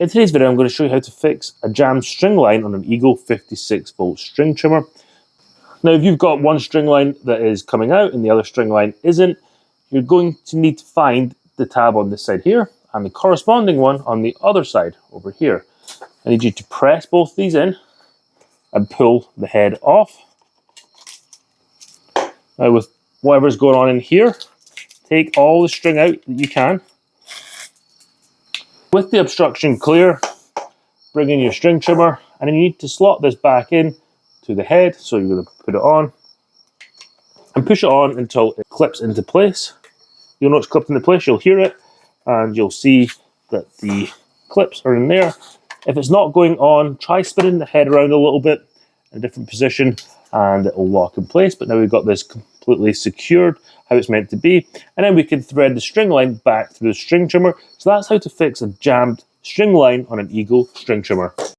In today's video, I'm going to show you how to fix a jammed string line on an Eagle 56-volt string trimmer. Now, if you've got one string line that is coming out and the other string line isn't, you're going to need to find the tab on this side here and the corresponding one on the other side over here. I need you to press both these in and pull the head off. Now, with whatever's going on in here, take all the string out that you can. With the obstruction clear, bring in your string trimmer, and then you need to slot this back in to the head. So you're going to put it on and push it on until it clips into place. You'll know it's clipped into place, you'll hear it, and you'll see that the clips are in there. If it's not going on, try spinning the head around a little bit in a different position and it will lock in place. But now we've got this completely secured how it's meant to be, and then we can thread the string line back through the string trimmer. So that's how to fix a jammed string line on an Eagle string trimmer.